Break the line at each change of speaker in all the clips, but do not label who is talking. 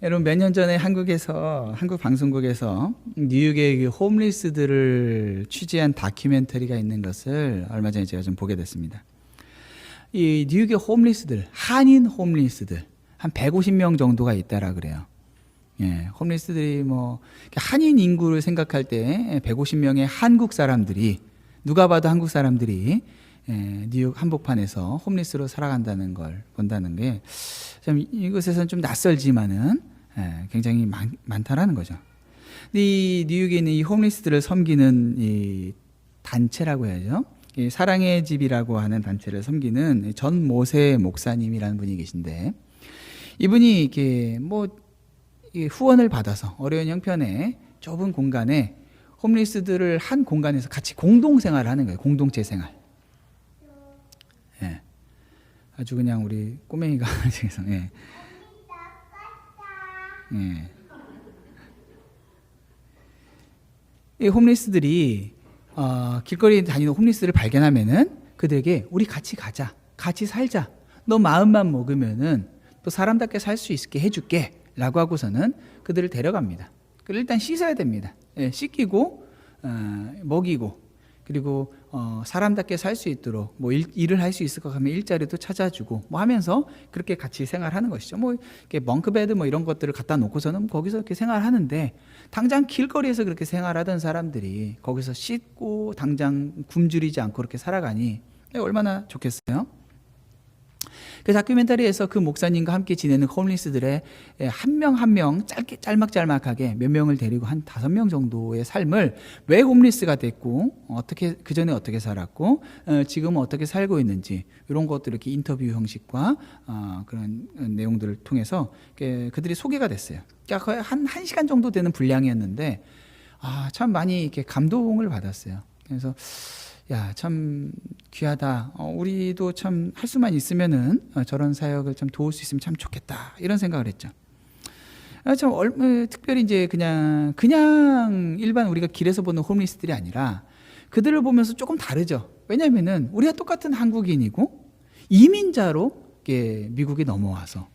여러분 몇 년 전에 한국 방송국에서 뉴욕의 그 홈리스들을 취재한 다큐멘터리가 있는 것을 얼마 전에 제가 좀 보게 됐습니다. 이 뉴욕의 홈리스들, 한인 홈리스들 한 150명 정도가 있다라 그래요. 예, 홈리스들이 뭐 한인 인구를 생각할 때 150명의 한국 사람들이, 누가 봐도 한국 사람들이 뉴욕 한복판에서 홈리스로 살아간다는 걸 본다는 게 참 이곳에서는 좀 낯설지만은 굉장히 많다라는 거죠. 근데 이 뉴욕에 있는 이 홈리스들을 섬기는 이 단체라고 해야죠. 이 사랑의 집이라고 하는 단체를 섬기는 전 모세 목사님이라는 분이 계신데, 이분이 이렇게 후원을 받아서 어려운 형편의 좁은 공간에 홈리스들을 한 공간에서 같이 공동 생활을 하는 거예요. 공동체 생활. 예. 아주 그냥 우리 꼬맹이가 예. 예. 이 홈리스들이 길거리에 다니는 홈리스를 발견하면은 그들에게 우리 같이 가자, 같이 살자, 너 마음만 먹으면은 또 사람답게 살 수 있게 해줄게 라고 하고서는 그들을 데려갑니다. 일단 씻어야 됩니다. 예, 씻기고 먹이고, 그리고 사람답게 살 수 있도록 일을 할 수 있을 것 같으면 일자리도 찾아주고 하면서 그렇게 같이 생활하는 것이죠. 이렇게 벙크베드 이런 것들을 갖다 놓고서는 거기서 이렇게 생활하는데, 당장 길거리에서 그렇게 생활하던 사람들이 거기서 씻고 당장 굶주리지 않고 그렇게 살아가니 얼마나 좋겠어요? 그 다큐멘터리에서 그 목사님과 함께 지내는 홈리스들의 한 명 한 명 짤막짤막하게 몇 명을 데리고 한 5명 정도의 삶을, 왜 홈리스가 됐고 그 전에 어떻게 살았고 지금은 어떻게 살고 있는지, 이런 것들을 이렇게 인터뷰 형식과 그런 내용들을 통해서 그들이 소개가 됐어요. 그러니까 거의 한 1시간 정도 되는 분량이었는데 참 많이 이렇게 감동을 받았어요. 그래서 참 귀하다. 우리도 참 할 수만 있으면은 저런 사역을 참 도울 수 있으면 참 좋겠다, 이런 생각을 했죠. 참 특별히 이제 그냥 일반 우리가 길에서 보는 홈리스들이 아니라 그들을 보면서 조금 다르죠. 왜냐하면은 우리가 똑같은 한국인이고 이민자로 미국에 넘어와서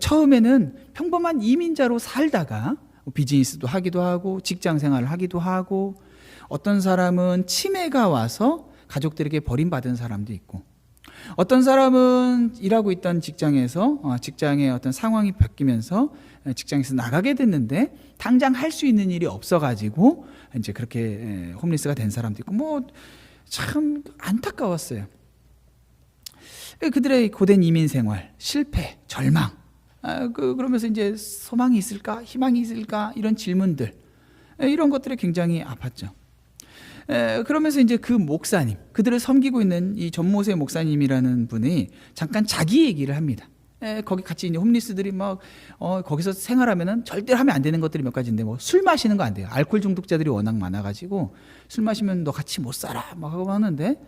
처음에는 평범한 이민자로 살다가 비즈니스도 하기도 하고 직장 생활을 하기도 하고, 어떤 사람은 치매가 와서 가족들에게 버림받은 사람도 있고, 어떤 사람은 일하고 있던 직장에서 직장의 어떤 상황이 바뀌면서 직장에서 나가게 됐는데 당장 할 수 있는 일이 없어가지고 이제 그렇게 홈리스가 된 사람도 있고, 참 안타까웠어요. 그들의 고된 이민 생활, 실패, 절망, 그러면서 이제 소망이 있을까, 희망이 있을까, 이런 질문들, 이런 것들이 굉장히 아팠죠. 그러면서 이제 그 목사님, 그들을 섬기고 있는 이 전모세 목사님이라는 분이 잠깐 자기 얘기를 합니다. 거기 같이 이제 홈리스들이 거기서 생활하면은 절대 하면 안 되는 것들이 몇 가지인데, 술 마시는 거 안 돼요. 알코올 중독자들이 워낙 많아가지고 술 마시면 너 같이 못 살아 하고 하는데,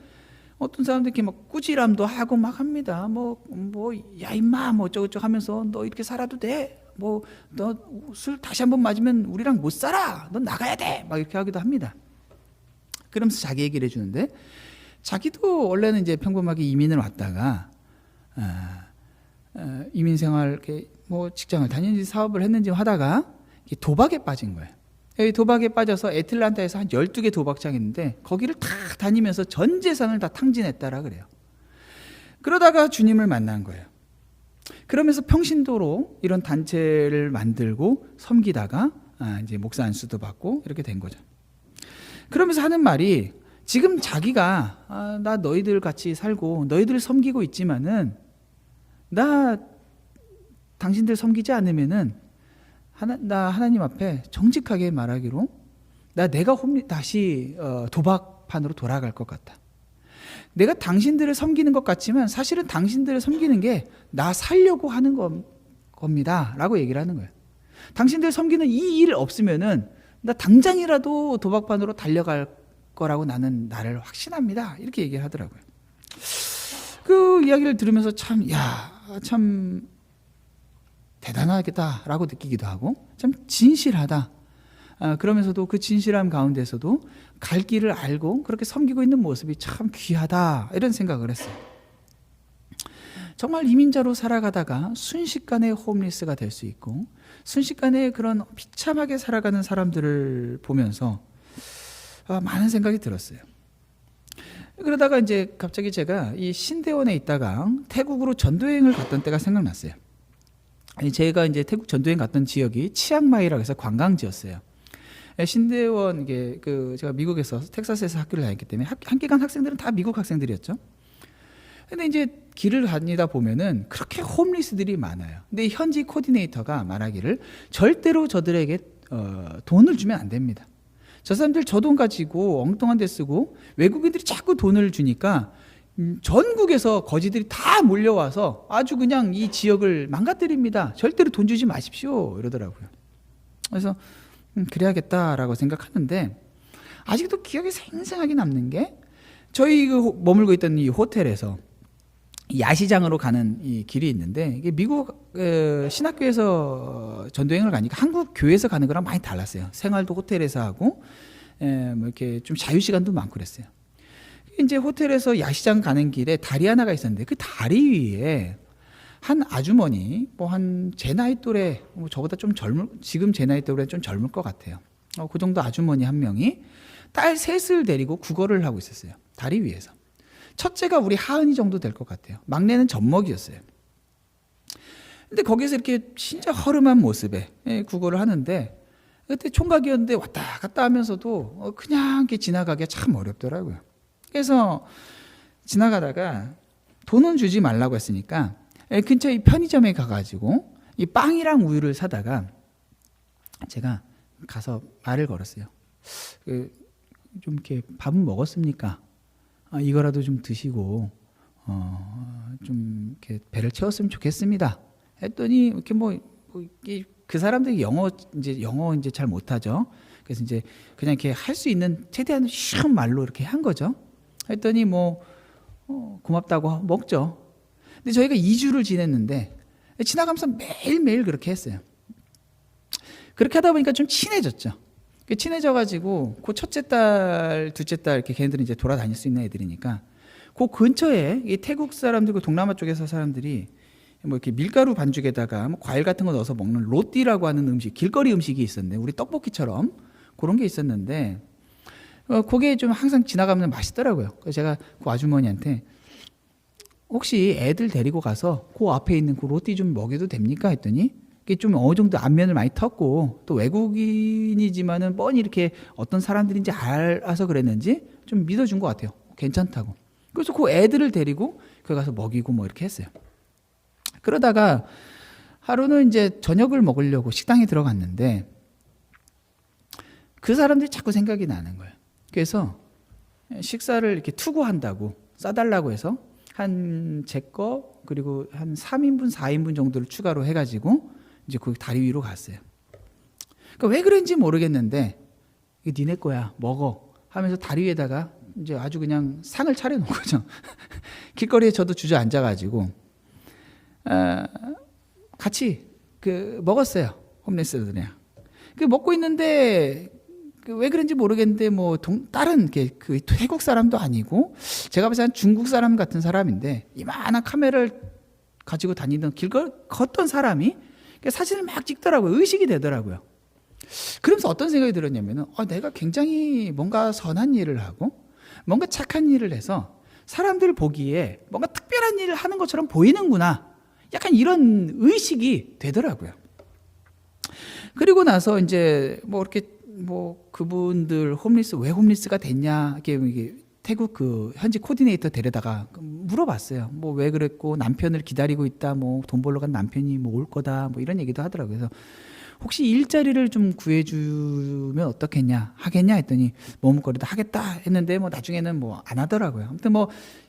어떤 사람들이 이렇게 꾸지람도 하고 합니다. 야 임마 어쩌고저쩌고 하면서 너 이렇게 살아도 돼? 너 술 다시 한번 맞으면 우리랑 못 살아. 너 나가야 돼. 이렇게 하기도 합니다. 그러면서 자기 얘기를 해주는데, 자기도 원래는 이제 평범하게 이민을 왔다가 이민 생활 이렇게 직장을 다니는지 사업을 했는지 하다가 도박에 빠진 거예요. 여기 도박에 빠져서 애틀란타에서 한 12개 도박장이 있는데 거기를 다 다니면서 전 재산을 다 탕진했다라 그래요. 그러다가 주님을 만난 거예요. 그러면서 평신도로 이런 단체를 만들고 섬기다가 이제 목사 안수도 받고 이렇게 된 거죠. 그러면서 하는 말이, 지금 자기가 나 너희들 같이 살고 너희들 섬기고 있지만은 나 당신들 섬기지 않으면은 나 하나님 앞에 정직하게 말하기로 내가 다시 도박판으로 돌아갈 것 같다. 내가 당신들을 섬기는 것 같지만 사실은 당신들을 섬기는 게 나 살려고 하는 겁니다 라고 얘기를 하는 거예요. 당신들 섬기는 이 일 없으면은 나 당장이라도 도박판으로 달려갈 거라고 나를 확신합니다, 이렇게 얘기를 하더라고요. 그 이야기를 들으면서 참 대단하겠다라고 느끼기도 하고, 참 진실하다. 그러면서도 그 진실함 가운데서도 갈 길을 알고 그렇게 섬기고 있는 모습이 참 귀하다, 이런 생각을 했어요. 정말 이민자로 살아가다가 순식간에 홈리스가 될 수 있고 순식간에 그런 비참하게 살아가는 사람들을 보면서 많은 생각이 들었어요. 그러다가 이제 갑자기 제가 이 신대원에 있다가 태국으로 전도여행을 갔던 때가 생각났어요. 제가 이제 태국 전도여행 갔던 지역이 치앙마이라고 해서 관광지였어요. 신대원, 이게 제가 미국에서 텍사스에서 학교를 다녔기 때문에 함께 간 학생들은 다 미국 학생들이었죠. 근데 이제 길을 다니다 보면은 그렇게 홈리스들이 많아요. 근데 현지 코디네이터가 말하기를 절대로 저들에게 돈을 주면 안 됩니다. 저 사람들 저 돈 가지고 엉뚱한 데 쓰고 외국인들이 자꾸 돈을 주니까 전국에서 거지들이 다 몰려와서 아주 그냥 이 지역을 망가뜨립니다. 절대로 돈 주지 마십시오. 이러더라고요. 그래서 그래야겠다라고 생각하는데 아직도 기억에 생생하게 남는 게 저희 머물고 있던 이 호텔에서 야시장으로 가는 이 길이 있는데 이게 미국 신학교에서 전도여행을 가니까 한국 교회에서 가는 거랑 많이 달랐어요. 생활도 호텔에서 하고 뭐 이렇게 좀 자유 시간도 많고 그랬어요. 이제 호텔에서 야시장 가는 길에 다리 하나가 있었는데 그 다리 위에 한 아주머니 뭐 한 제 나이 또래 뭐 저보다 좀 지금 제 나이 또래 좀 젊을 것 같아요. 그 정도 아주머니 한 명이 딸 셋을 데리고 구걸을 하고 있었어요. 다리 위에서. 첫째가 우리 하은이 정도 될 것 같아요. 막내는 젖먹이였어요. 근데 거기서 이렇게 진짜 허름한 모습에 구걸을 하는데 그때 총각이었는데 왔다 갔다 하면서도 그냥 이렇게 지나가기가 참 어렵더라고요. 그래서 지나가다가 돈은 주지 말라고 했으니까 근처에 편의점에 가가지고 이 빵이랑 우유를 사다가 제가 가서 말을 걸었어요. 좀 이렇게 밥은 먹었습니까? 이거라도 좀 드시고 좀 이렇게 배를 채웠으면 좋겠습니다. 했더니 이렇게 그 사람들이 영어 이제 잘 못하죠. 그래서 이제 그냥 이렇게 할 수 있는 최대한 쉬운 말로 이렇게 한 거죠. 했더니 고맙다고 먹죠. 근데 저희가 2주를 지냈는데 지나가면서 매일매일 그렇게 했어요. 그렇게 하다 보니까 좀 친해졌죠. 친해져가지고 그 첫째 딸, 둘째 딸 이렇게 걔네들이 이제 돌아다닐 수 있는 애들이니까 그 근처에 이 태국 사람들, 그 동남아 쪽에서 사람들이 뭐 이렇게 밀가루 반죽에다가 뭐 과일 같은 거 넣어서 먹는 로띠라고 하는 음식, 길거리 음식이 있었는데 우리 떡볶이처럼 그런 게 있었는데 그게 좀 항상 지나가면 맛있더라고요. 그래서 제가 그 아주머니한테 혹시 애들 데리고 가서 그 앞에 있는 그 로띠 좀 먹여도 됩니까? 했더니 이게 좀 어느 정도 안면을 많이 텄고 또 외국인이지만은 뻔히 이렇게 어떤 사람들인지 알아서 그랬는지 좀 믿어준 것 같아요. 괜찮다고. 그래서 그 애들을 데리고 거기 가서 먹이고 뭐 이렇게 했어요. 그러다가 하루는 이제 저녁을 먹으려고 식당에 들어갔는데 그 사람들이 자꾸 생각이 나는 거예요. 그래서 식사를 이렇게 투고한다고 싸달라고 해서 한 제 거 그리고 한 3인분 4인분 정도를 추가로 해가지고 이제 그 다리 위로 갔어요. 그러니까 왜 그런지 모르겠는데 이거 니네 거야 먹어 하면서 다리 위에다가 이제 아주 그냥 상을 차려놓은 거죠. 길거리에 저도 주저앉아가지고 같이 먹었어요. 홈리스들이랑. 먹고 있는데 왜 그런지 모르겠는데 다른 그 태국 사람도 아니고 제가 봤을 때 중국 사람 같은 사람인데 이만한 카메라를 가지고 다니던 걷던 사람이 사진을 막 찍더라고요. 의식이 되더라고요. 그러면서 어떤 생각이 들었냐면은 내가 굉장히 뭔가 선한 일을 하고 뭔가 착한 일을 해서 사람들 보기에 뭔가 특별한 일을 하는 것처럼 보이는구나. 약간 이런 의식이 되더라고요. 그리고 나서 이제 그분들 왜 홈리스가 됐냐 이게 태국 그 현지 코디네이터 데려다가 물어봤어요. 왜 그랬고 남편을 기다리고 있다. 돈 벌러 간 남편이 올 거다. 이런 얘기도 하더라고요. 그래서 혹시 일자리를 좀 구해주면 어떻겠냐 하겠냐 했더니 머뭇거리다 하겠다 했는데 나중에는 안 하더라고요. 아무튼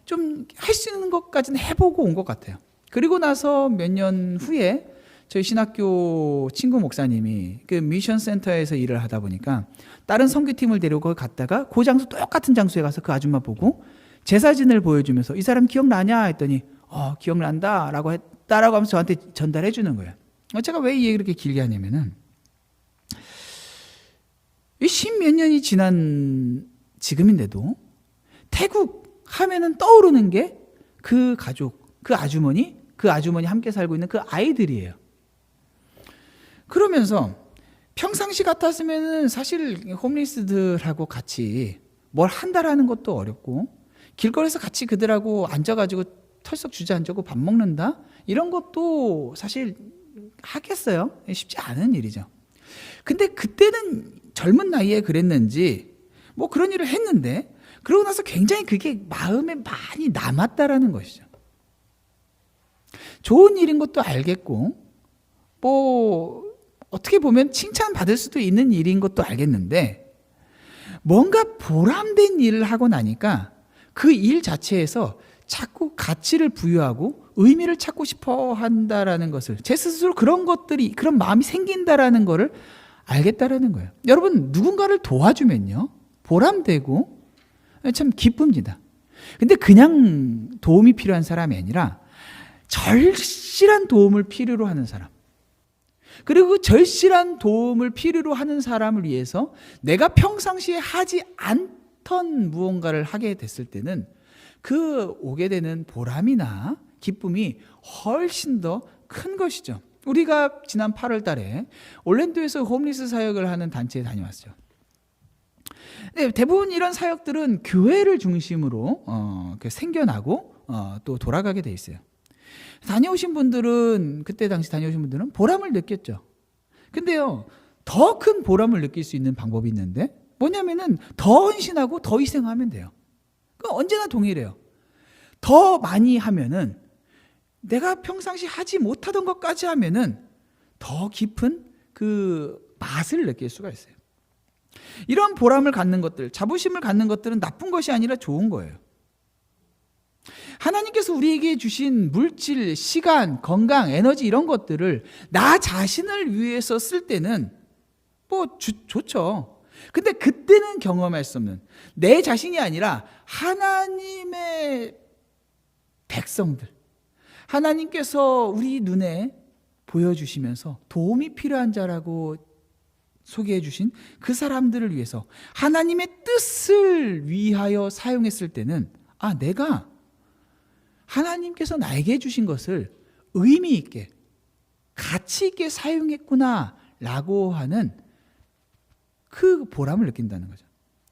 좀 할 수 있는 것까지는 해보고 온 것 같아요. 그리고 나서 몇 년 후에 저희 신학교 친구 목사님이 그 미션 센터에서 일을 하다 보니까 다른 선교팀을 데리고 거기 갔다가 그 장소 똑같은 장소에 가서 그 아줌마 보고 제 사진을 보여주면서 이 사람 기억나냐 했더니 기억난다라고 했다라고 하면서 저한테 전달해 주는 거예요. 제가 왜 이 얘기를 이렇게 길게 하냐면은 십몇 년이 지난 지금인데도 태국 하면은 떠오르는 게 그 가족, 그 아주머니, 그 아주머니 함께 살고 있는 그 아이들이에요. 그러면서 평상시 같았으면 사실 홈리스들하고 같이 뭘 한다라는 것도 어렵고, 길거리에서 같이 그들하고 앉아가지고 털썩 주저앉고 밥 먹는다? 이런 것도 사실 하겠어요? 쉽지 않은 일이죠. 근데 그때는 젊은 나이에 그랬는지 뭐 그런 일을 했는데, 그러고 나서 굉장히 그게 마음에 많이 남았다라는 것이죠. 좋은 일인 것도 알겠고, 뭐 어떻게 보면 칭찬받을 수도 있는 일인 것도 알겠는데, 뭔가 보람된 일을 하고 나니까 그 일 자체에서 자꾸 가치를 부여하고 의미를 찾고 싶어 한다라는 것을, 제 스스로 그런 것들이, 그런 마음이 생긴다라는 것을 알겠다라는 거예요. 여러분, 누군가를 도와주면요, 보람되고 참 기쁩니다. 근데 그냥 도움이 필요한 사람이 아니라 절실한 도움을 필요로 하는 사람, 그리고 그 절실한 도움을 필요로 하는 사람을 위해서 내가 평상시에 하지 않던 무언가를 하게 됐을 때는 그 오게 되는 보람이나 기쁨이 훨씬 더 큰 것이죠. 우리가 지난 8월 달에 올랜도에서 홈리스 사역을 하는 단체에 다녀왔어요. 네, 대부분 이런 사역들은 교회를 중심으로 생겨나고 또 돌아가게 돼 있어요. 다녀오신 분들은, 그때 당시 다녀오신 분들은 보람을 느꼈죠. 근데요, 더 큰 보람을 느낄 수 있는 방법이 있는데, 뭐냐면은 더 헌신하고 더 희생하면 돼요. 언제나 동일해요. 더 많이 하면은, 내가 평상시 하지 못하던 것까지 하면은 더 깊은 그 맛을 느낄 수가 있어요. 이런 보람을 갖는 것들, 자부심을 갖는 것들은 나쁜 것이 아니라 좋은 거예요. 하나님께서 우리에게 주신 물질, 시간, 건강, 에너지, 이런 것들을 나 자신을 위해서 쓸 때는 뭐 좋죠. 근데 그때는 경험할 수 없는, 내 자신이 아니라 하나님의 백성들, 하나님께서 우리 눈에 보여주시면서 도움이 필요한 자라고 소개해 주신 그 사람들을 위해서 하나님의 뜻을 위하여 사용했을 때는, 내가 하나님께서 나에게 주신 것을 의미 있게, 가치 있게 사용했구나 라고 하는 그 보람을 느낀다는 거죠.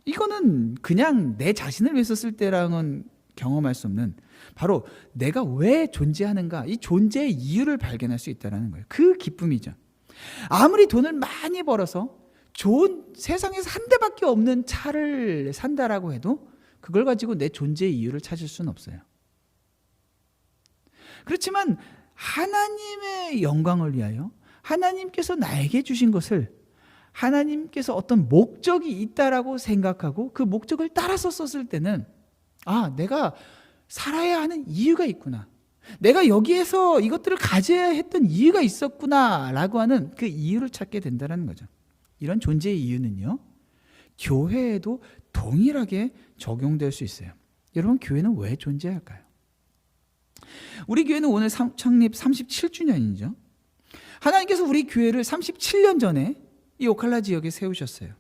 이거는 그냥 내 자신을 위해서 쓸 때랑은 경험할 수 없는, 바로 내가 왜 존재하는가, 이 존재의 이유를 발견할 수 있다는 거예요. 그 기쁨이죠. 아무리 돈을 많이 벌어서 좋은, 세상에서 한 대밖에 없는 차를 산다라고 해도 그걸 가지고 내 존재의 이유를 찾을 수는 없어요. 그렇지만 하나님의 영광을 위하여 하나님께서 나에게 주신 것을, 하나님께서 어떤 목적이 있다라고 생각하고 그 목적을 따라서 썼을 때는, 내가 살아야 하는 이유가 있구나, 내가 여기에서 이것들을 가져야 했던 이유가 있었구나 라고 하는 그 이유를 찾게 된다는 거죠. 이런 존재의 이유는요, 교회에도 동일하게 적용될 수 있어요. 여러분, 교회는 왜 존재할까요? 우리 교회는 오늘 창립 37주년이죠. 하나님께서 우리 교회를 37년 전에 이 오칼라 지역에 세우셨어요.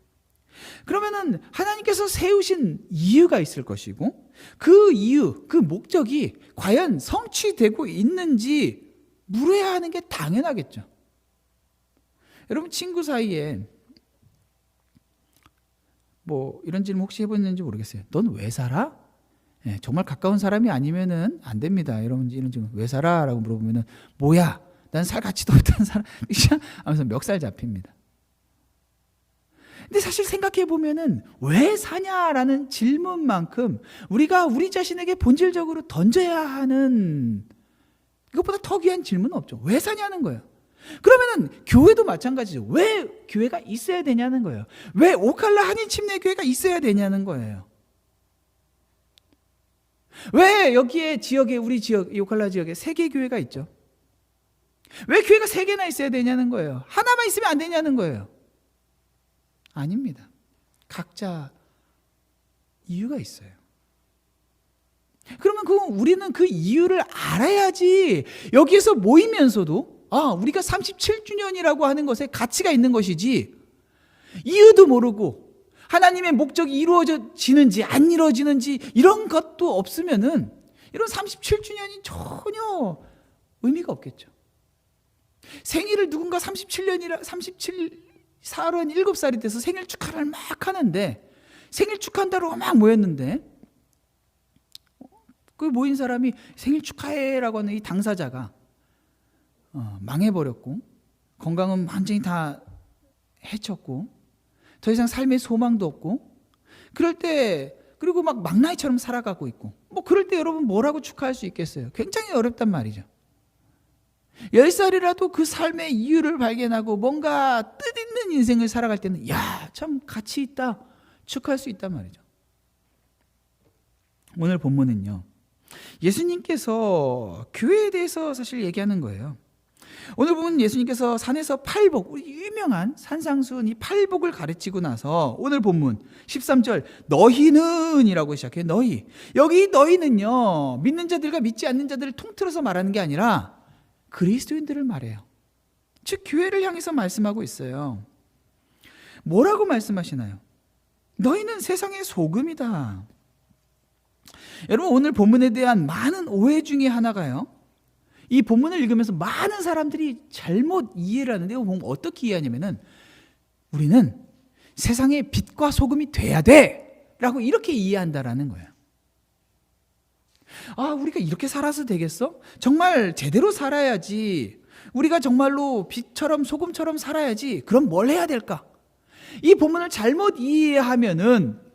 그러면은 하나님께서 세우신 이유가 있을 것이고, 그 이유, 그 목적이 과연 성취되고 있는지 물어야 하는 게 당연하겠죠. 여러분, 친구 사이에 뭐 이런 질문 혹시 해보셨는지 모르겠어요. 넌 왜 살아? 정말 가까운 사람이 아니면은 안 됩니다. 여러분, 이런 질문, 왜 살아? 라고 물어보면은, 뭐야? 난 살 가치도 없다는 사람 하면서 멱살 잡힙니다. 근데 사실 생각해 보면은 왜 사냐라는 질문만큼 우리가 우리 자신에게 본질적으로 던져야 하는, 이것보다 더 귀한 질문은 없죠. 왜 사냐는 거예요. 그러면은 교회도 마찬가지죠. 왜 교회가 있어야 되냐는 거예요. 왜 오칼라 한인 침례교회가 있어야 되냐는 거예요. 왜 여기에 지역에, 우리 지역, 이 오칼라 지역에 3개 교회가 있죠. 왜 교회가 3개나 있어야 되냐는 거예요. 하나만 있으면 안 되냐는 거예요. 아닙니다. 각자 이유가 있어요. 그러면 우리는 그 이유를 알아야지 여기에서 모이면서도 우리가 37주년이라고 하는 것에 가치가 있는 것이지, 이유도 모르고 하나님의 목적이 이루어지는지 안 이루어지는지 이런 것도 없으면은 이런 37주년이 전혀 의미가 없겠죠. 생일을 누군가 37살이 돼서 생일 축하를 막 하는데, 생일 축하한다고 막 모였는데, 그 모인 사람이 생일 축하해라고 하는 이 당사자가 망해버렸고, 건강은 완전히 다 해쳤고, 더 이상 삶의 소망도 없고, 그럴 때, 그리고 막 막나이처럼 살아가고 있고, 뭐 그럴 때 여러분 뭐라고 축하할 수 있겠어요? 굉장히 어렵단 말이죠. 10살이라도 그 삶의 이유를 발견하고 뭔가 뜻있는 인생을 살아갈 때는 야, 참 가치 있다, 축하할 수 있단 말이죠. 오늘 본문은요, 예수님께서 교회에 대해서 사실 얘기하는 거예요. 오늘 보면 예수님께서 산에서 팔복, 우리 유명한 산상수훈 이 팔복을 가르치고 나서 오늘 본문 13절 너희는 이라고 시작해요. 너희. 여기 너희는요, 믿는 자들과 믿지 않는 자들을 통틀어서 말하는 게 아니라 그리스도인들을 말해요. 즉 교회를 향해서 말씀하고 있어요. 뭐라고 말씀하시나요? 너희는 세상의 소금이다. 여러분, 오늘 본문에 대한 많은 오해 중에 하나가요, 이 본문을 읽으면서 많은 사람들이 잘못 이해를 하는데, 보면 어떻게 이해하냐면은 우리는 세상의 빛과 소금이 돼야 돼 라고 이렇게 이해한다라는 거예요. 아, 우리가 이렇게 살아서 되겠어? 정말 제대로 살아야지, 우리가 정말로 빛처럼 소금처럼 살아야지, 그럼 뭘 해야 될까? 이 본문을 잘못 이해하면은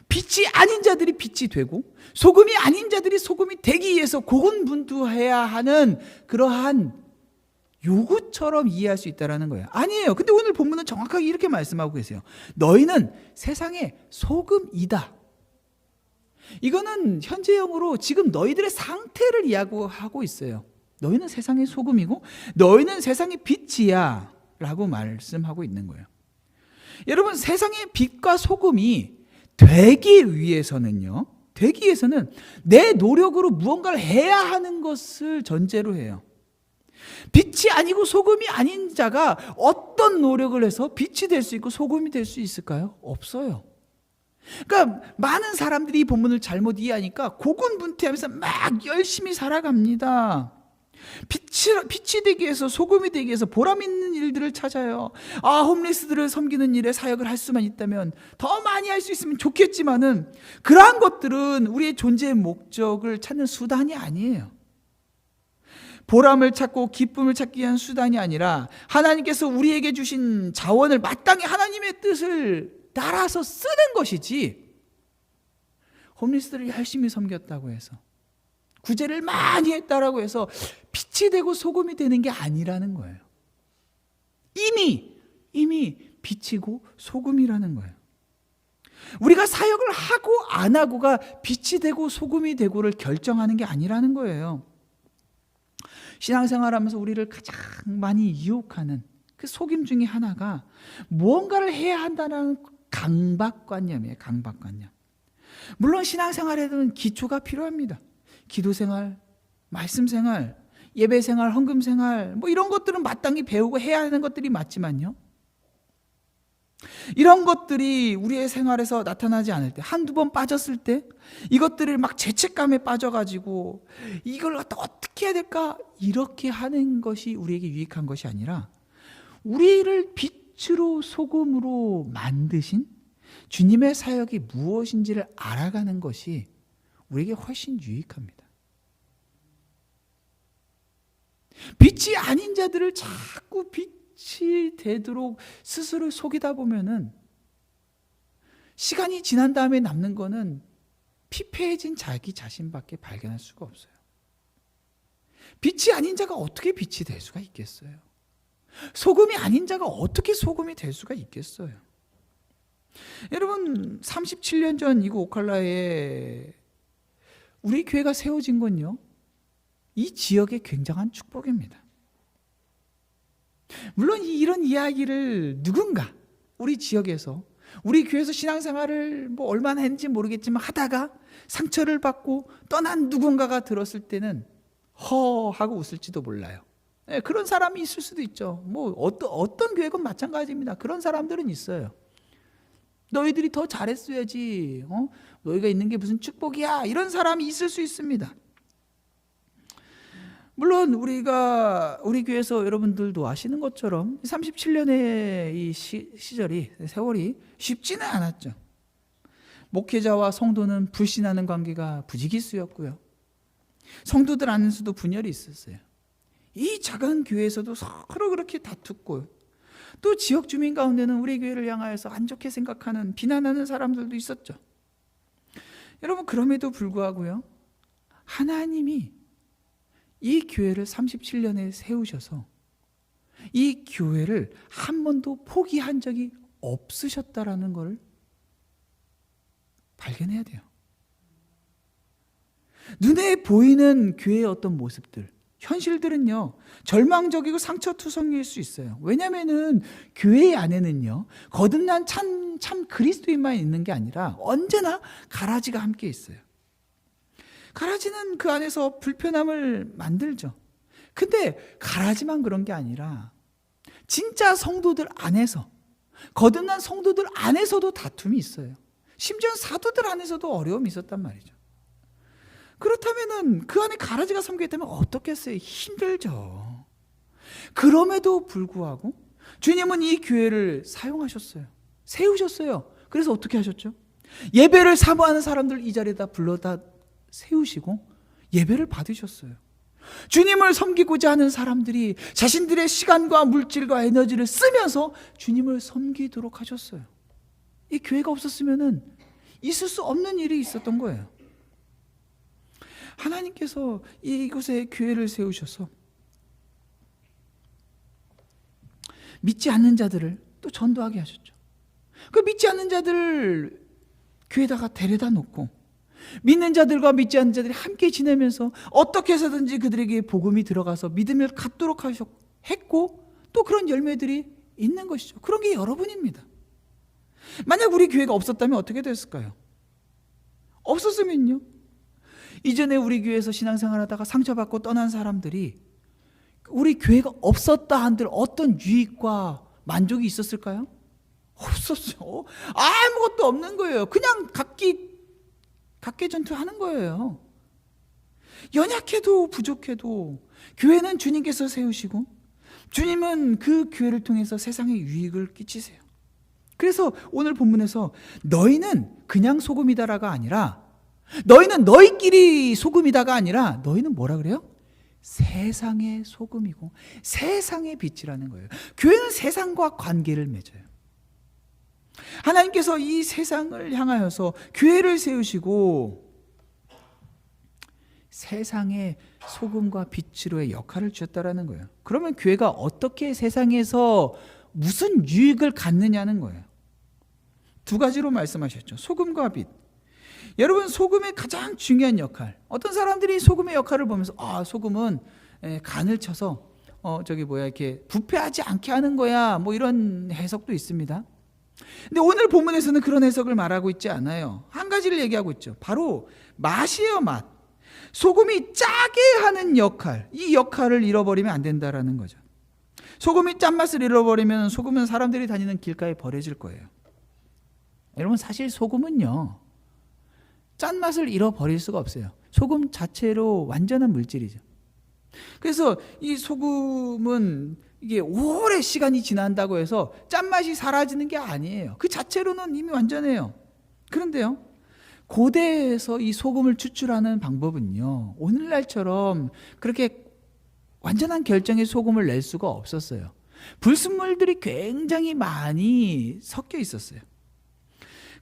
빛이 아닌 자들이 빛이 되고 소금이 아닌 자들이 소금이 되기 위해서 고군분투해야 하는 그러한 요구처럼 이해할 수 있다는 거예요. 아니에요. 근데 오늘 본문은 정확하게 이렇게 말씀하고 계세요. 너희는 세상의 소금이다. 이거는 현재형으로 지금 너희들의 상태를 이야기하고 있어요. 너희는 세상의 소금이고 너희는 세상의 빛이야 라고 말씀하고 있는 거예요. 여러분, 세상의 빛과 소금이 되기 위해서는 내 노력으로 무언가를 해야 하는 것을 전제로 해요. 빛이 아니고 소금이 아닌 자가 어떤 노력을 해서 빛이 될 수 있고 소금이 될 수 있을까요? 없어요. 그러니까 많은 사람들이 이 본문을 잘못 이해하니까 고군분투하면서 막 열심히 살아갑니다. 빛이 되기 위해서, 소금이 되기 위해서 보람 있는 일들을 찾아요. 아, 홈리스들을 섬기는 일에 사역을 할 수만 있다면, 더 많이 할 수 있으면 좋겠지만은 그러한 것들은 우리의 존재의 목적을 찾는 수단이 아니에요. 보람을 찾고 기쁨을 찾기 위한 수단이 아니라 하나님께서 우리에게 주신 자원을 마땅히 하나님의 뜻을 따라서 쓰는 것이지, 홈리스들을 열심히 섬겼다고 해서, 구제를 많이 했다라고 해서 빛이 되고 소금이 되는 게 아니라는 거예요. 이미 빛이고 소금이라는 거예요. 우리가 사역을 하고 안 하고가 빛이 되고 소금이 되고를 결정하는 게 아니라는 거예요. 신앙생활하면서 우리를 가장 많이 유혹하는 그 속임 중에 하나가 무언가를 해야 한다는 강박관념이에요. 강박관념. 물론 신앙생활에는 기초가 필요합니다. 기도생활, 말씀생활, 예배생활, 헌금생활, 뭐 이런 것들은 마땅히 배우고 해야 하는 것들이 맞지만요, 이런 것들이 우리의 생활에서 나타나지 않을 때, 한두 번 빠졌을 때 이것들을 막 죄책감에 빠져가지고 이걸 어떻게 해야 될까, 이렇게 하는 것이 우리에게 유익한 것이 아니라 우리를 빛으로 소금으로 만드신 주님의 사역이 무엇인지를 알아가는 것이 우리에게 훨씬 유익합니다. 빛이 아닌 자들을 자꾸 빛이 되도록 스스로 속이다 보면은 시간이 지난 다음에 남는 거는 피폐해진 자기 자신밖에 발견할 수가 없어요. 빛이 아닌 자가 어떻게 빛이 될 수가 있겠어요? 소금이 아닌 자가 어떻게 소금이 될 수가 있겠어요? 여러분, 37년 전 이곳 오칼라에 우리 교회가 세워진 건요, 이 지역의 굉장한 축복입니다. 물론 이런 이야기를 누군가 우리 지역에서, 우리 교회에서 신앙생활을 뭐 얼마나 했는지 모르겠지만 하다가 상처를 받고 떠난 누군가가 들었을 때는 허 하고 웃을지도 몰라요. 네, 그런 사람이 있을 수도 있죠. 뭐 어떤 교회건 마찬가지입니다. 그런 사람들은 있어요. 너희들이 더 잘했어야지, 너희가 있는 게 무슨 축복이야, 이런 사람이 있을 수 있습니다. 물론 우리 교회에서 여러분들도 아시는 것처럼 37년의 이 시절이, 세월이 쉽지는 않았죠. 목회자와 성도는 불신하는 관계가 부지기수였고요. 성도들 안에서도 분열이 있었어요. 이 작은 교회에서도 서로 그렇게 다퉜고, 또 지역 주민 가운데는 우리 교회를 향하여서 안 좋게 생각하는, 비난하는 사람들도 있었죠. 여러분, 그럼에도 불구하고요, 하나님이 이 교회를 37년에 세우셔서 이 교회를 한 번도 포기한 적이 없으셨다라는 걸 발견해야 돼요. 눈에 보이는 교회의 어떤 모습들, 현실들은요, 절망적이고 상처투성일 수 있어요. 왜냐하면은 교회 안에는요, 거듭난 참 그리스도인만 있는 게 아니라 언제나 가라지가 함께 있어요. 가라지는 그 안에서 불편함을 만들죠. 근데 가라지만 그런 게 아니라 진짜 성도들 안에서, 거듭난 성도들 안에서도 다툼이 있어요. 심지어 사도들 안에서도 어려움이 있었단 말이죠. 그렇다면은 그 안에 가라지가 잠겨 있다면 어떻겠어요? 힘들죠. 그럼에도 불구하고 주님은 이 교회를 사용하셨어요. 세우셨어요. 그래서 어떻게 하셨죠? 예배를 사모하는 사람들 이 자리에다 불러다 세우시고 예배를 받으셨어요. 주님을 섬기고자 하는 사람들이 자신들의 시간과 물질과 에너지를 쓰면서 주님을 섬기도록 하셨어요. 이 교회가 없었으면은 있을 수 없는 일이 있었던 거예요. 하나님께서 이곳에 교회를 세우셔서 믿지 않는 자들을 또 전도하게 하셨죠. 그 믿지 않는 자들을 교회에다가 데려다 놓고 믿는 자들과 믿지 않는 자들이 함께 지내면서 어떻게 해서든지 그들에게 복음이 들어가서 믿음을 갖도록 했고, 또 그런 열매들이 있는 것이죠. 그런 게 여러분입니다. 만약 우리 교회가 없었다면 어떻게 됐을까요? 없었으면요, 이전에 우리 교회에서 신앙생활 하다가 상처받고 떠난 사람들이 우리 교회가 없었다 한들 어떤 유익과 만족이 있었을까요? 없었어요. 아무것도 없는 거예요. 그냥 각계전투하는 거예요. 연약해도 부족해도 교회는 주님께서 세우시고 주님은 그 교회를 통해서 세상에 유익을 끼치세요. 그래서 오늘 본문에서 너희는 그냥 소금이다라가 아니라, 너희는 너희끼리 소금이다가 아니라 너희는 뭐라 그래요? 세상의 소금이고 세상의 빛이라는 거예요. 교회는 세상과 관계를 맺어요. 하나님께서 이 세상을 향하여서 교회를 세우시고 세상의 소금과 빛으로의 역할을 주셨다라는 거예요. 그러면 교회가 어떻게 세상에서 무슨 유익을 갖느냐는 거예요. 두 가지로 말씀하셨죠. 소금과 빛. 여러분, 소금의 가장 중요한 역할, 어떤 사람들이 소금의 역할을 보면서 소금은 간을 쳐서 이렇게 부패하지 않게 하는 거야, 뭐 이런 해석도 있습니다. 근데 오늘 본문에서는 그런 해석을 말하고 있지 않아요. 한 가지를 얘기하고 있죠. 바로 맛이에요, 맛. 소금이 짜게 하는 역할, 이 역할을 잃어버리면 안 된다라는 거죠. 소금이 짠맛을 잃어버리면 소금은 사람들이 다니는 길가에 버려질 거예요. 여러분, 사실 소금은요, 짠맛을 잃어버릴 수가 없어요. 소금 자체로 완전한 물질이죠. 그래서 이 소금은 이게 오래 시간이 지난다고 해서 짠맛이 사라지는 게 아니에요. 그 자체로는 이미 완전해요. 그런데요, 고대에서 이 소금을 추출하는 방법은요, 오늘날처럼 그렇게 완전한 결정의 소금을 낼 수가 없었어요. 불순물들이 굉장히 많이 섞여 있었어요.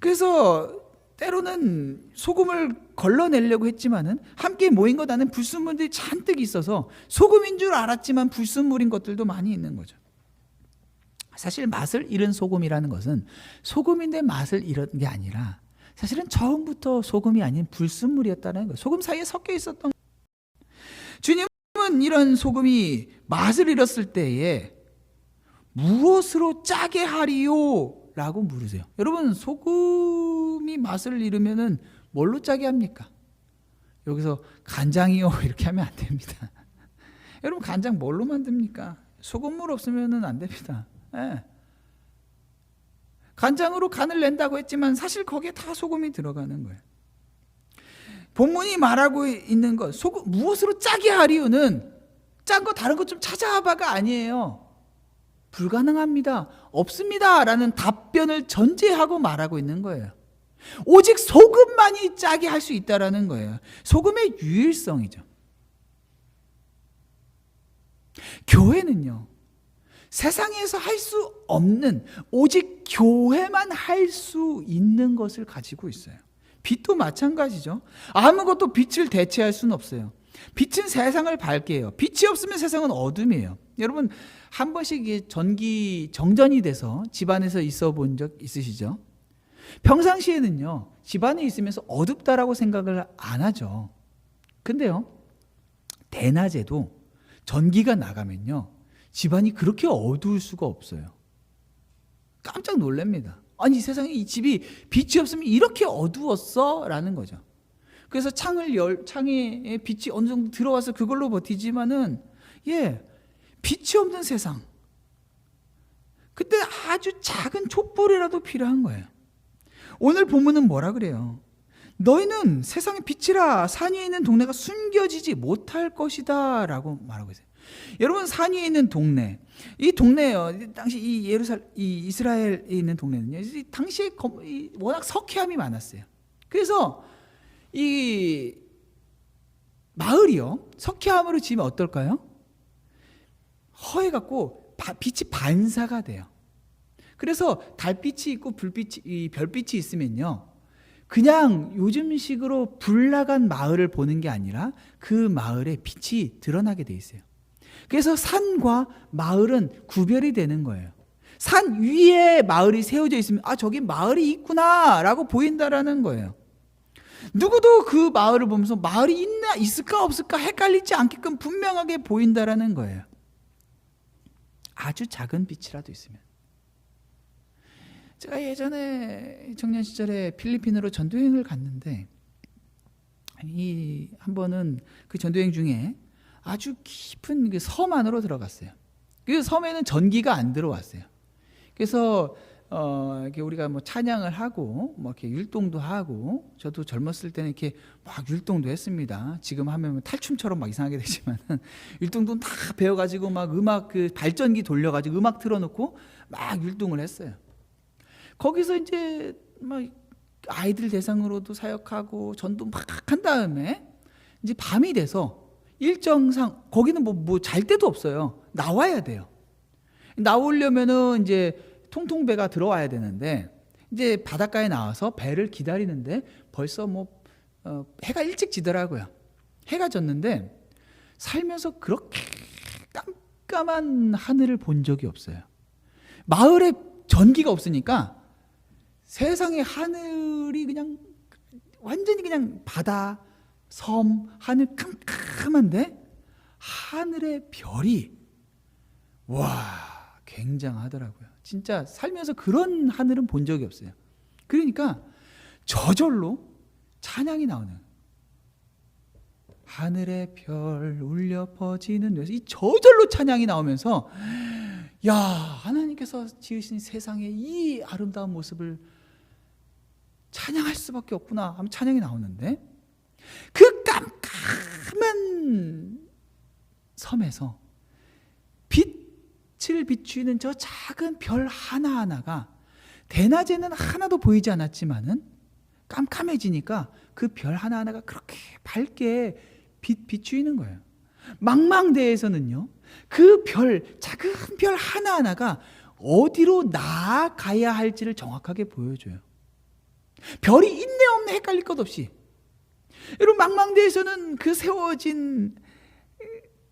그래서 때로는 소금을 걸러내려고 했지만은 함께 모인 것 안에 불순물들이 잔뜩 있어서 소금인 줄 알았지만 불순물인 것들도 많이 있는 거죠. 사실 맛을 잃은 소금이라는 것은 소금인데 맛을 잃은 게 아니라 사실은 처음부터 소금이 아닌 불순물이었다는 거예요. 소금 사이에 섞여 있었던 거예요. 주님은 이런 소금이 맛을 잃었을 때에 무엇으로 짜게 하리요? 라고 물으세요. 여러분, 소금이 맛을 잃으면은 뭘로 짜게 합니까? 여기서 간장이요 이렇게 하면 안 됩니다. 여러분, 간장 뭘로 만듭니까? 소금물 없으면은 안 됩니다. 네. 간장으로 간을 낸다고 했지만 사실 거기에 다 소금이 들어가는 거예요. 본문이 말하고 있는 것, 무엇으로 짜게 하리요는 짠 거 다른 거 좀 찾아봐가 아니에요. 불가능합니다. 없습니다. 라는 답변을 전제하고 말하고 있는 거예요. 오직 소금만이 짜게 할 수 있다라는 거예요. 소금의 유일성이죠. 교회는요, 세상에서 할 수 없는, 오직 교회만 할 수 있는 것을 가지고 있어요. 빛도 마찬가지죠. 아무것도 빛을 대체할 수는 없어요. 빛은 세상을 밝게 해요. 빛이 없으면 세상은 어둠이에요. 여러분, 한 번씩 전기 정전이 돼서 집안에서 있어 본 적 있으시죠? 평상시에는요, 집안에 있으면서 어둡다라고 생각을 안 하죠. 근데요, 대낮에도 전기가 나가면요, 집안이 그렇게 어두울 수가 없어요. 깜짝 놀랍니다. 아니, 세상에 이 집이 빛이 없으면 이렇게 어두웠어? 라는 거죠. 그래서 창에 빛이 어느 정도 들어와서 그걸로 버티지만은, 빛이 없는 세상. 그때 아주 작은 촛불이라도 필요한 거예요. 오늘 본문은 뭐라 그래요? 너희는 세상의 빛이라 산 위에 있는 동네가 숨겨지지 못할 것이다 라고 말하고 있어요. 여러분, 산 위에 있는 동네, 이 동네요, 당시 이 이스라엘에 있는 동네는요, 당시에 워낙 석회암이 많았어요. 그래서 이 마을이요, 석회암으로 지으면 어떨까요? 허해갖고 빛이 반사가 돼요. 그래서 달빛이 있고 별빛이 있으면요, 그냥 요즘식으로 불나간 마을을 보는 게 아니라 그 마을에 빛이 드러나게 돼 있어요. 그래서 산과 마을은 구별이 되는 거예요. 산 위에 마을이 세워져 있으면 저기 마을이 있구나 라고 보인다라는 거예요. 누구도 그 마을을 보면서 마을이 있을까 없을까 헷갈리지 않게끔 분명하게 보인다라는 거예요. 아주 작은 빛이라도 있으면. 제가 예전에 청년 시절에 필리핀으로 전도여행을 갔는데, 한 번은 그 전도여행 중에 아주 깊은 그 섬 안으로 들어갔어요. 그 섬에는 전기가 안 들어왔어요. 그래서 이렇게 우리가 뭐 찬양을 하고 뭐 이렇게 율동도 하고, 저도 젊었을 때는 이렇게 막 율동도 했습니다. 지금 하면 탈춤처럼 막 이상하게 되지만 율동도 다 배워가지고 막 음악 그 발전기 돌려가지고 음악 틀어놓고 막 율동을 했어요. 거기서 이제 막 아이들 대상으로도 사역하고 전도 막 한 다음에 이제 밤이 돼서 일정상 거기는 뭐 잘 데도 없어요. 나와야 돼요. 나오려면은 이제 통통배가 들어와야 되는데, 이제 바닷가에 나와서 배를 기다리는데 벌써 해가 일찍 지더라고요. 해가 졌는데 살면서 그렇게 깜깜한 하늘을 본 적이 없어요. 마을에 전기가 없으니까 세상의 하늘이 그냥 완전히 그냥 바다, 섬, 하늘 캄캄한데 하늘의 별이 굉장하더라고요. 진짜 살면서 그런 하늘은 본 적이 없어요. 그러니까 저절로 찬양이 나오는, 하늘의 별 울려 퍼지는 데서 이 저절로 찬양이 나오면서, 하나님께서 지으신 세상의 이 아름다운 모습을 찬양할 수밖에 없구나 하면 찬양이 나오는데, 그 깜깜한 섬에서 빛을 비추는 저 작은 별 하나하나가 대낮에는 하나도 보이지 않았지만은 깜깜해지니까 그 별 하나하나가 그렇게 밝게 비추이는 거예요. 망망대해에서는요, 그 작은 별 하나하나가 어디로 나아가야 할지를 정확하게 보여줘요. 별이 있네 없네 헷갈릴 것 없이. 여러분, 망망대해에서는 그 세워진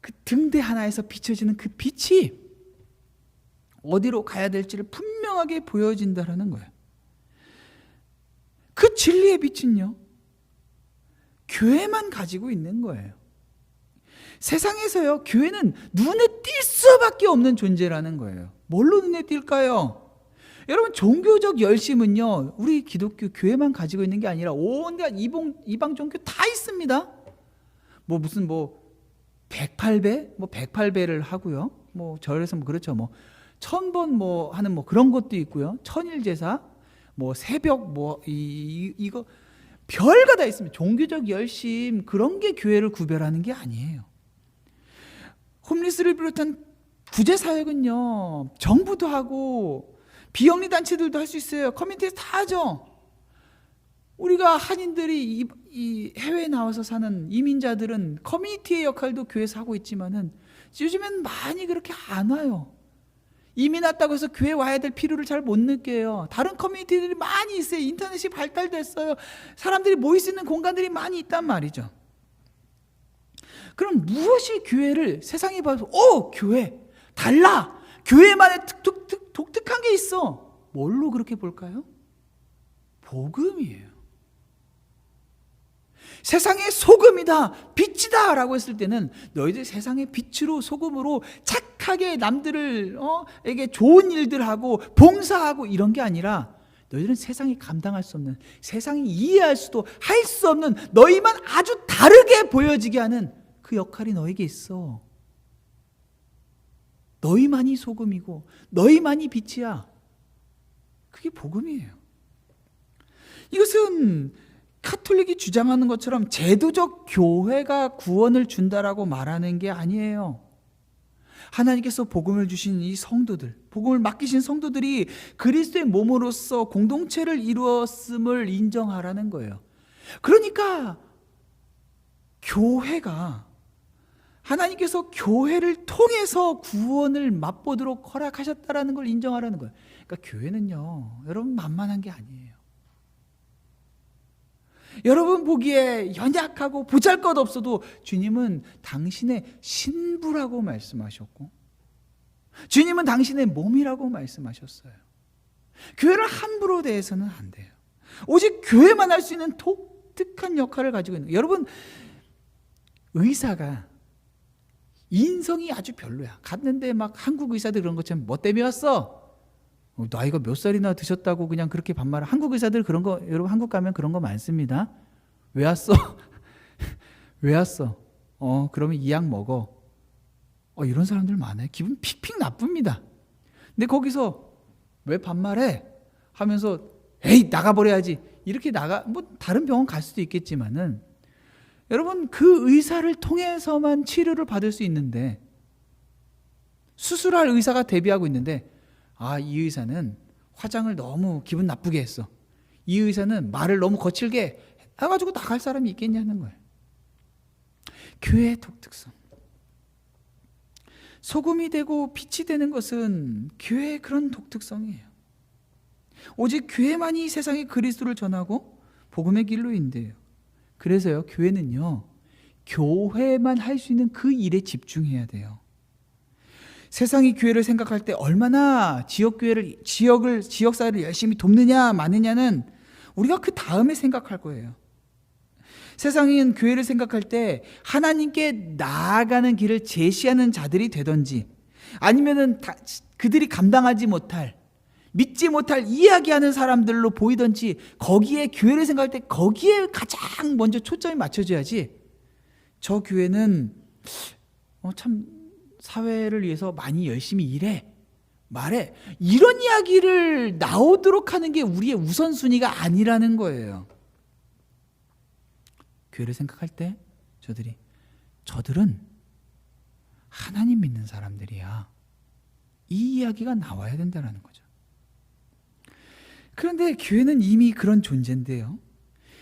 그 등대 하나에서 비춰지는 그 빛이 어디로 가야 될지를 분명하게 보여진다라는 거예요. 그 진리의 빛은요, 교회만 가지고 있는 거예요. 세상에서요, 교회는 눈에 띌 수밖에 없는 존재라는 거예요. 뭘로 눈에 띌까요? 여러분, 종교적 열심은요, 우리 기독교 교회만 가지고 있는 게 아니라 온갖 이방 종교 다 있습니다. 무슨 108배? 108배를 하고요. 절에서 그렇죠. 1000번 하는 그런 것도 있고요. 천일제사, 새벽, 이거 별거 다 있습니다. 종교적 열심, 그런 게 교회를 구별하는 게 아니에요. 홈리스를 비롯한 구제사역은요, 정부도 하고 비영리 단체들도 할 수 있어요. 커뮤니티에서 다 하죠. 우리가 한인들이 이 해외에 나와서 사는 이민자들은 커뮤니티의 역할도 교회에서 하고 있지만은 요즘엔 많이 그렇게 안 와요. 이민 왔다고 해서 교회 와야 될 필요를 잘 못 느껴요. 다른 커뮤니티들이 많이 있어요. 인터넷이 발달됐어요. 사람들이 모일 수 있는 공간들이 많이 있단 말이죠. 그럼 무엇이 교회를 세상에 봐서 교회 달라, 교회만의 독특한 게 있어, 뭘로 그렇게 볼까요? 복음이에요. 세상의 소금이다, 빛이다 라고 했을 때는 너희들 세상의 빛으로 소금으로 착하게 남들을 에게 좋은 일들 하고 봉사하고 이런 게 아니라 너희들은 세상이 감당할 수 없는, 세상이 이해할 수도 할 수 없는, 너희만 아주 다르게 보여지게 하는 그 역할이 너에게 있어. 너희만이 소금이고 너희만이 빛이야. 그게 복음이에요. 이것은 카톨릭이 주장하는 것처럼 제도적 교회가 구원을 준다라고 말하는 게 아니에요. 하나님께서 복음을 주신 이 성도들, 복음을 맡기신 성도들이 그리스도의 몸으로서 공동체를 이루었음을 인정하라는 거예요. 그러니까 교회가, 하나님께서 교회를 통해서 구원을 맛보도록 허락하셨다라는 걸 인정하라는 거예요. 그러니까 교회는요, 여러분 만만한 게 아니에요. 여러분 보기에 연약하고 보잘것없어도 주님은 당신의 신부라고 말씀하셨고, 주님은 당신의 몸이라고 말씀하셨어요. 교회를 함부로 대해서는 안 돼요. 오직 교회만 할 수 있는 독특한 역할을 가지고 있는 거예요. 여러분, 의사가 인성이 아주 별로야. 갔는데 막 한국 의사들 그런 것처럼 뭐 때문에 왔어? 나이가 몇 살이나 드셨다고 그냥 그렇게 반말을. 한국 의사들 그런 거, 여러분 한국 가면 그런 거 많습니다. 왜 왔어? 왜 왔어? 그러면 이 약 먹어. 이런 사람들 많아요. 기분 픽픽 나쁩니다. 근데 거기서 왜 반말해? 하면서 에이 나가버려야지. 이렇게 다른 병원 갈 수도 있겠지만은 여러분, 그 의사를 통해서만 치료를 받을 수 있는데, 수술할 의사가 대비하고 있는데, 이 의사는 화장을 너무 기분 나쁘게 했어, 이 의사는 말을 너무 거칠게 해가지고 나갈 사람이 있겠냐는 거예요. 교회의 독특성, 소금이 되고 빛이 되는 것은 교회의 그런 독특성이에요. 오직 교회만이 세상에 그리스도를 전하고 복음의 길로 인도해요. 그래서요, 교회는요, 교회만 할 수 있는 그 일에 집중해야 돼요. 세상이 교회를 생각할 때 얼마나 지역사회를 열심히 돕느냐 마느냐는 우리가 그 다음에 생각할 거예요. 세상은 교회를 생각할 때 하나님께 나아가는 길을 제시하는 자들이 되든지, 아니면은 그들이 감당하지 못할, 믿지 못할, 이야기하는 사람들로 보이든지, 거기에 교회를 생각할 때 거기에 가장 먼저 초점이 맞춰져야지, 저 교회는 참 사회를 위해서 많이 열심히 일해, 말해, 이런 이야기를 나오도록 하는 게 우리의 우선순위가 아니라는 거예요. 교회를 생각할 때 저들은 하나님 믿는 사람들이야, 이 이야기가 나와야 된다는 거죠. 그런데 교회는 이미 그런 존재인데요,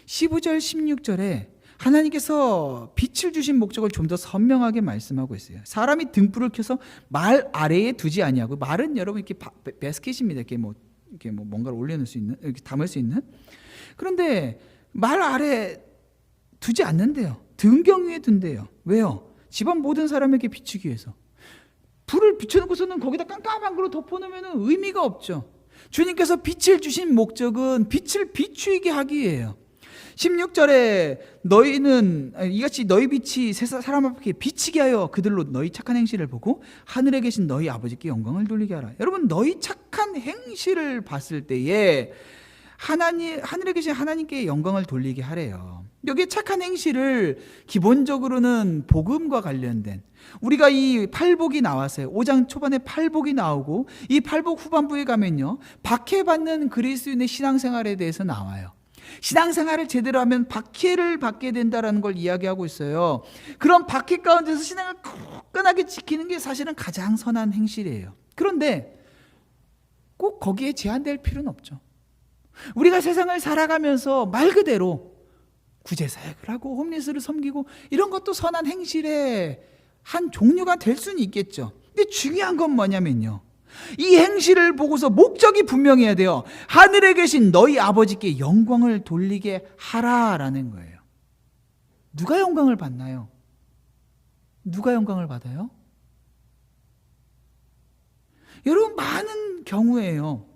15절 16절에 하나님께서 빛을 주신 목적을 좀 더 선명하게 말씀하고 있어요. 사람이 등불을 켜서 말 아래에 두지 아니하고, 말은 여러분 이렇게 바스켓입니다. 이렇게 뭔가를 올려놓을 수 있는, 이렇게 담을 수 있는. 그런데 말 아래 두지 않는데요, 등경 위에 둔대요. 왜요? 집안 모든 사람에게 비추기 위해서. 불을 비춰놓고서는 거기다 깜깜한 걸로 덮어놓으면 의미가 없죠. 주님께서 빛을 주신 목적은 빛을 비추이게 하기 위해요. 16절에 너희는 이같이 너희 빛이 사람 앞에 비치게 하여 그들로 너희 착한 행실을 보고 하늘에 계신 너희 아버지께 영광을 돌리게 하라. 여러분, 너희 착한 행실을 봤을 때에 하늘에 계신 하나님께 영광을 돌리게 하래요. 여기 착한 행실을 기본적으로는 복음과 관련된, 우리가 이 팔복이 나왔어요. 5장 초반에 팔복이 나오고, 이 팔복 후반부에 가면요, 박해받는 그리스도인의 신앙생활에 대해서 나와요. 신앙생활을 제대로 하면 박해를 받게 된다는 걸 이야기하고 있어요. 그런 박해 가운데서 신앙을 끈끈하게 지키는 게 사실은 가장 선한 행실이에요. 그런데 꼭 거기에 제한될 필요는 없죠. 우리가 세상을 살아가면서 말 그대로 구제사역을 하고 홈리스를 섬기고 이런 것도 선한 행실의 한 종류가 될 수는 있겠죠. 근데 중요한 건 뭐냐면요, 이 행실을 보고서 목적이 분명해야 돼요. 하늘에 계신 너희 아버지께 영광을 돌리게 하라라는 거예요. 누가 영광을 받나요? 누가 영광을 받아요? 여러분, 많은 경우에요,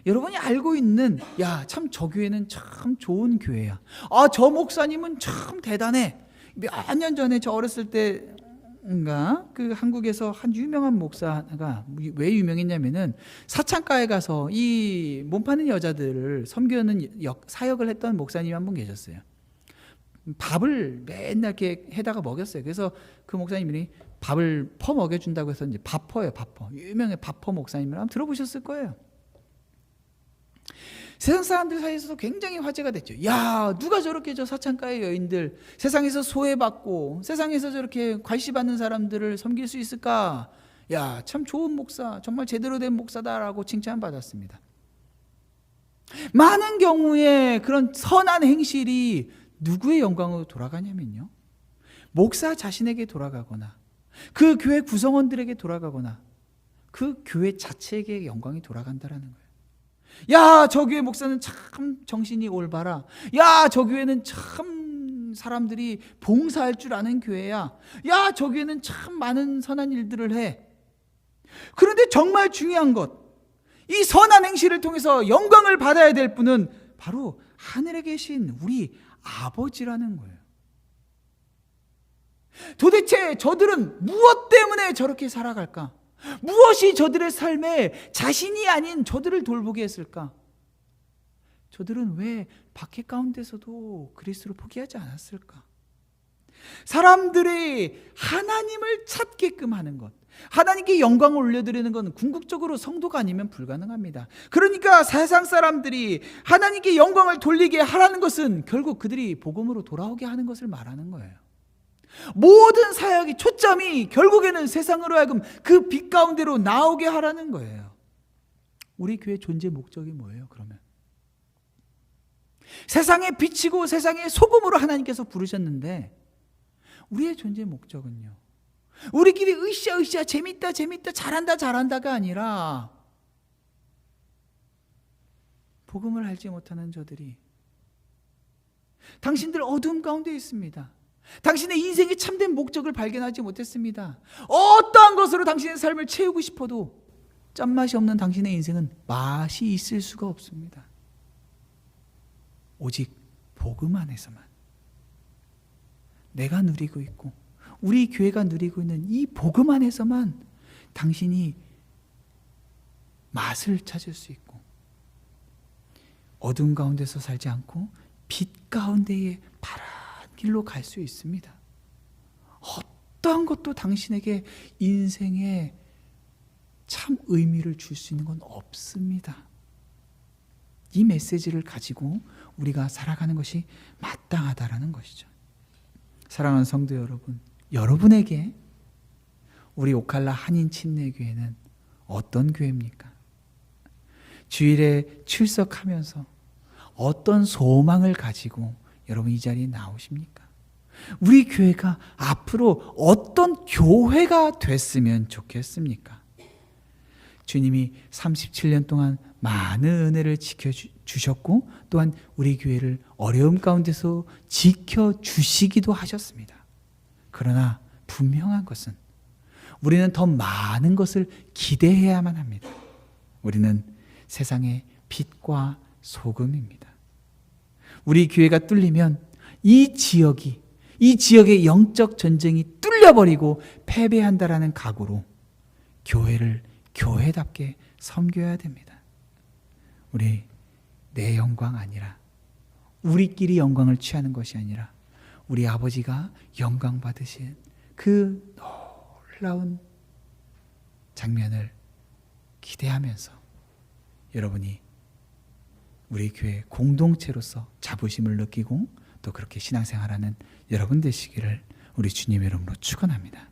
여러분이 알고 있는, 야, 참 저 교회는 참 좋은 교회야. 아, 저 목사님은 참 대단해. 몇 년 전에 저 어렸을 때인가 그 한국에서 한 유명한 목사가 왜 유명했냐면은 사창가에 가서 이 몸 파는 여자들을 섬기는 사역을 했던 목사님이 한 분 계셨어요. 밥을 맨날 이렇게 해다가 먹였어요. 그래서 그 목사님이 밥을 퍼 먹여준다고 해서 이제 밥퍼예요, 밥퍼. 유명한 밥퍼 목사님을 한번 들어보셨을 거예요. 세상 사람들 사이에서도 굉장히 화제가 됐죠. 야, 누가 저렇게 저 사창가의 여인들, 세상에서 소외받고 세상에서 저렇게 괄시받는 사람들을 섬길 수 있을까? 야, 참 좋은 목사, 정말 제대로 된 목사다라고 칭찬받았습니다. 많은 경우에 그런 선한 행실이 누구의 영광으로 돌아가냐면요, 목사 자신에게 돌아가거나 그 교회 구성원들에게 돌아가거나 그 교회 자체에게 영광이 돌아간다라는 거예요. 야, 저 교회 목사는 참 정신이 올바라. 야, 저 교회는 참 사람들이 봉사할 줄 아는 교회야. 야, 저 교회는 참 많은 선한 일들을 해. 그런데 정말 중요한 것, 이 선한 행실을 통해서 영광을 받아야 될 분은 바로 하늘에 계신 우리 아버지라는 거예요. 도대체 저들은 무엇 때문에 저렇게 살아갈까? 무엇이 저들의 삶에 자신이 아닌 저들을 돌보게 했을까? 저들은 왜 박해 가운데서도 그리스도를 포기하지 않았을까? 사람들이 하나님을 찾게끔 하는 것, 하나님께 영광을 올려드리는 건 궁극적으로 성도가 아니면 불가능합니다. 그러니까 세상 사람들이 하나님께 영광을 돌리게 하라는 것은 결국 그들이 복음으로 돌아오게 하는 것을 말하는 거예요. 모든 사역이 초점이 결국에는 세상으로 하여금 그 빛 가운데로 나오게 하라는 거예요. 우리 교회 존재 목적이 뭐예요, 그러면? 세상에 비치고 세상의 소금으로 하나님께서 부르셨는데 우리의 존재 목적은요, 우리끼리 으쌰으쌰 재밌다 잘한다가 아니라 복음을 알지 못하는 저들이, 당신들 어두움 가운데 있습니다. 당신의 인생의 참된 목적을 발견하지 못했습니다. 어떠한 것으로 당신의 삶을 채우고 싶어도 짠맛이 없는 당신의 인생은 맛이 있을 수가 없습니다. 오직 복음 안에서만, 내가 누리고 있고 우리 교회가 누리고 있는 이 복음 안에서만 당신이 맛을 찾을 수 있고, 어두운 가운데서 살지 않고 빛 가운데에 파란 길로 갈 수 있습니다. 어떠한 것도 당신에게 인생에 참 의미를 줄 수 있는 건 없습니다. 이 메시지를 가지고 우리가 살아가는 것이 마땅하다라는 것이죠. 사랑하는 성도 여러분, 여러분에게 우리 오칼라 한인 침례교회는 어떤 교회입니까? 주일에 출석하면서 어떤 소망을 가지고 여러분 이 자리에 나오십니까? 우리 교회가 앞으로 어떤 교회가 됐으면 좋겠습니까? 주님이 37년 동안 많은 은혜를 지켜주셨고 또한 우리 교회를 어려움 가운데서 지켜주시기도 하셨습니다. 그러나 분명한 것은 우리는 더 많은 것을 기대해야만 합니다. 우리는 세상의 빛과 소금입니다. 우리 교회가 뚫리면 이 지역의 영적 전쟁이 뚫려버리고 패배한다라는 각오로 교회를 교회답게 섬겨야 됩니다. 우리 내 영광 아니라, 우리끼리 영광을 취하는 것이 아니라 우리 아버지가 영광 받으신 그 놀라운 장면을 기대하면서 여러분이 우리 교회 공동체로서 자부심을 느끼고 또 그렇게 신앙생활하는 여러분 되시기를 우리 주님의 이름으로 축원합니다.